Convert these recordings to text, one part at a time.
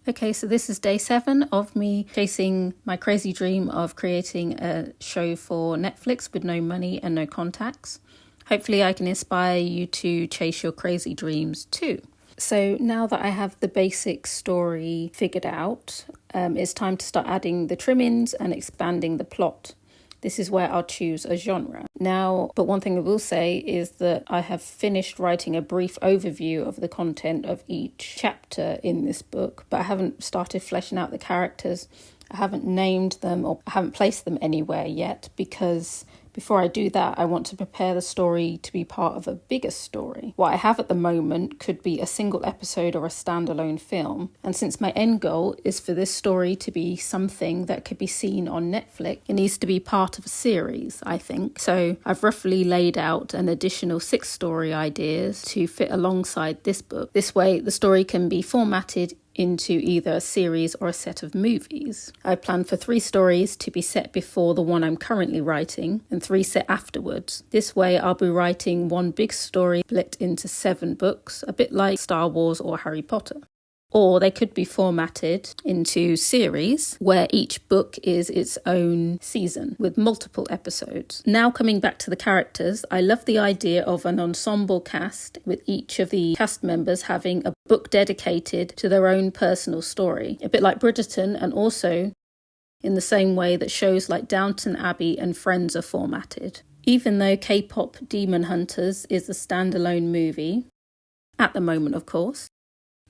Okay, so this is day 7 of me chasing my crazy dream of creating a show for Netflix with no money and no contacts. Hopefully I can inspire you to chase your crazy dreams too. So now that I have the basic story figured out, it's time to start adding the trimmings and expanding the plot. This is where I'll choose a genre. Now, but one thing I will say is that I have finished writing a brief overview of the content of each chapter in this book, but I haven't started fleshing out the characters. I haven't named them or I haven't placed them anywhere yet because before I do that, I want to prepare the story to be part of a bigger story. What I have at the moment could be a single episode or a standalone film. And since my end goal is for this story to be something that could be seen on Netflix, it needs to be part of a series, I think. So I've roughly laid out an additional 6 story ideas to fit alongside this book. This way, the story can be formatted into either a series or a set of movies. I plan for 3 stories to be set before the one I'm currently writing and 3 set afterwards. This way I'll be writing one big story split into 7 books, a bit like Star Wars or Harry Potter. Or they could be formatted into series where each book is its own season with multiple episodes. Now coming back to the characters, I love the idea of an ensemble cast with each of the cast members having a book dedicated to their own personal story. A bit like Bridgerton, and also in the same way that shows like Downton Abbey and Friends are formatted. Even though K-pop Demon Hunters is a standalone movie, at the moment of course,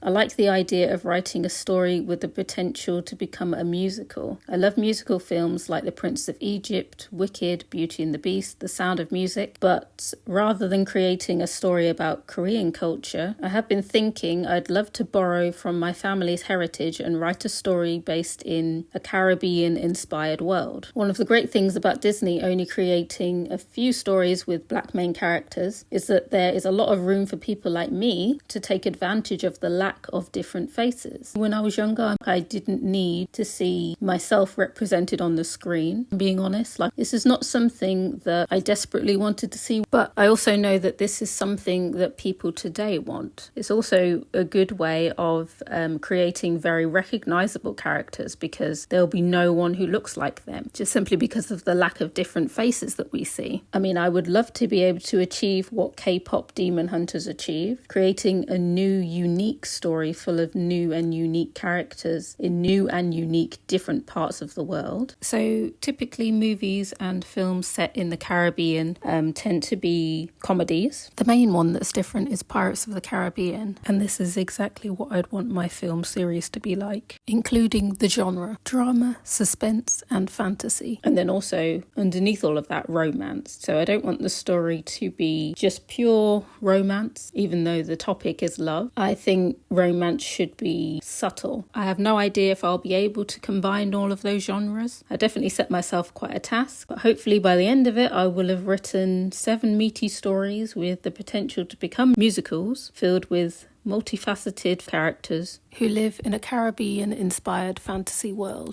I like the idea of writing a story with the potential to become a musical. I love musical films like The Prince of Egypt, Wicked, Beauty and the Beast, The Sound of Music, but rather than creating a story about Korean culture, I have been thinking I'd love to borrow from my family's heritage and write a story based in a Caribbean-inspired world. One of the great things about Disney only creating a few stories with black main characters is that there is a lot of room for people like me to take advantage of the lack of different faces. When I was younger, I didn't need to see myself represented on the screen. Being honest, this is not something that I desperately wanted to see, but I also know that this is something that people today want. It's also a good way of creating very recognizable characters because there'll be no one who looks like them, just simply because of the lack of different faces that we see. I mean, I would love to be able to achieve what K-pop Demon Hunters achieved, creating a new, unique story full of new and unique characters in new and unique different parts of the world. So typically movies and films set in the Caribbean tend to be comedies. The main one that's different is Pirates of the Caribbean, and this is exactly what I'd want my film series to be like, including the genre, drama, suspense and fantasy, and then also underneath all of that, romance. So I don't want the story to be just pure romance, even though the topic is love. I think romance should be subtle. I have no idea if I'll be able to combine all of those genres. I definitely set myself quite a task, but hopefully by the end of it I will have written 7 meaty stories with the potential to become musicals filled with multifaceted characters who live in a Caribbean-inspired fantasy world.